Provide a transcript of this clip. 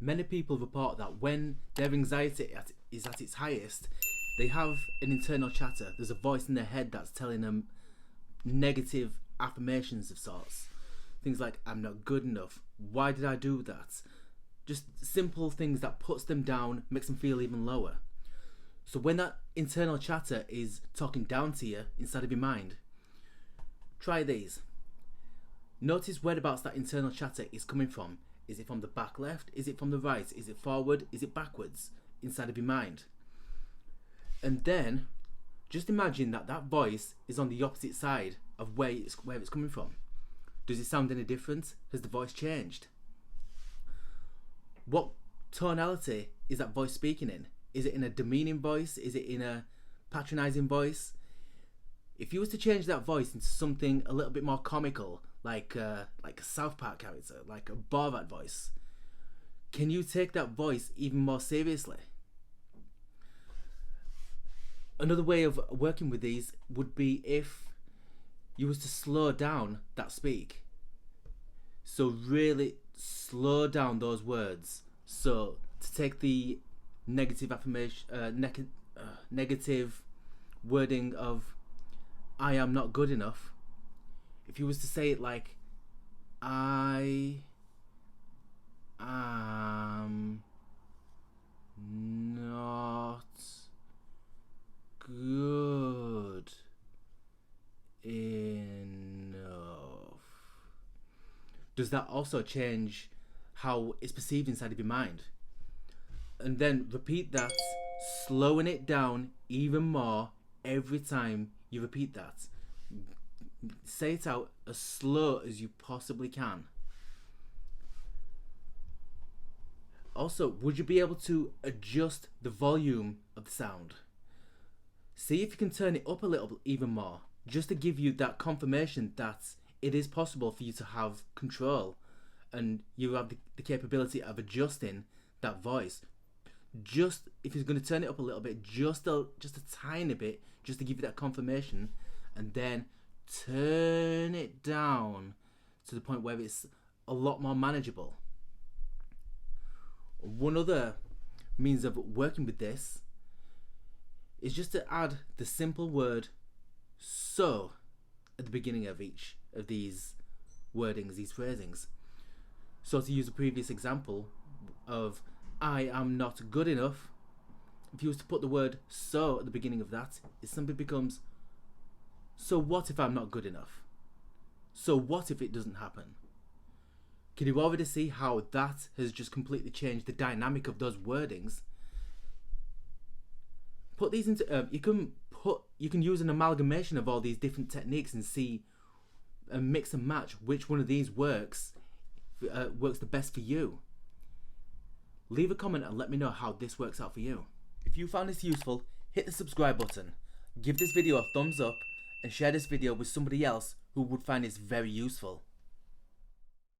Many people report that when their anxiety is at its highest, they have an internal chatter. There's a voice in their head that's telling them negative affirmations of sorts. Things like, I'm not good enough. Why did I do that? Just simple things that puts them down, makes them feel even lower. So when that internal chatter is talking down to you inside of your mind, try these. Notice whereabouts that internal chatter is coming from. Is it from the back left? Is it from the right? Is it forward? Is it backwards? Inside of your mind. And then, just imagine that that voice is on the opposite side of where it's coming from. Does it sound any different? Has the voice changed? What tonality is that voice speaking in? Is it in a demeaning voice? Is it in a patronizing voice? If you was to change that voice into something a little bit more comical, like a South Park character, like a Borat voice, can you take that voice even more seriously? Another way of working with these would be if you was to slow down that speak. So really slow down those words. So to take the negative affirmation, negative wording of I am not good enough, if you was to say it like I am not good enough, does that also change how it's perceived inside of your mind? And then repeat that, slowing it down even more every time you repeat that. Say it out as slow as you possibly can. Also, would you be able to adjust the volume of the sound? See if you can turn it up a little even more, just to give you that confirmation that it is possible for you to have control and you have the capability of adjusting that voice. Just if you're going to turn it up a little bit, just a tiny bit, just to give you that confirmation, and then turn it down to the point where it's a lot more manageable. One other means of working with this is just to add the simple word so at the beginning of each of these wordings, these phrasings. So to use a previous example of I am not good enough, if you was to put the word so at the beginning of that, it simply becomes, so what if I'm not good enough? So what if it doesn't happen? Can you already see how that has just completely changed the dynamic of those wordings? Put these into you can use an amalgamation of all these different techniques and see and mix and match which one of these works the best for you. Leave a comment and let me know how this works out for you. If you found this useful, hit the subscribe button, give this video a thumbs up, and share this video with somebody else who would find this very useful.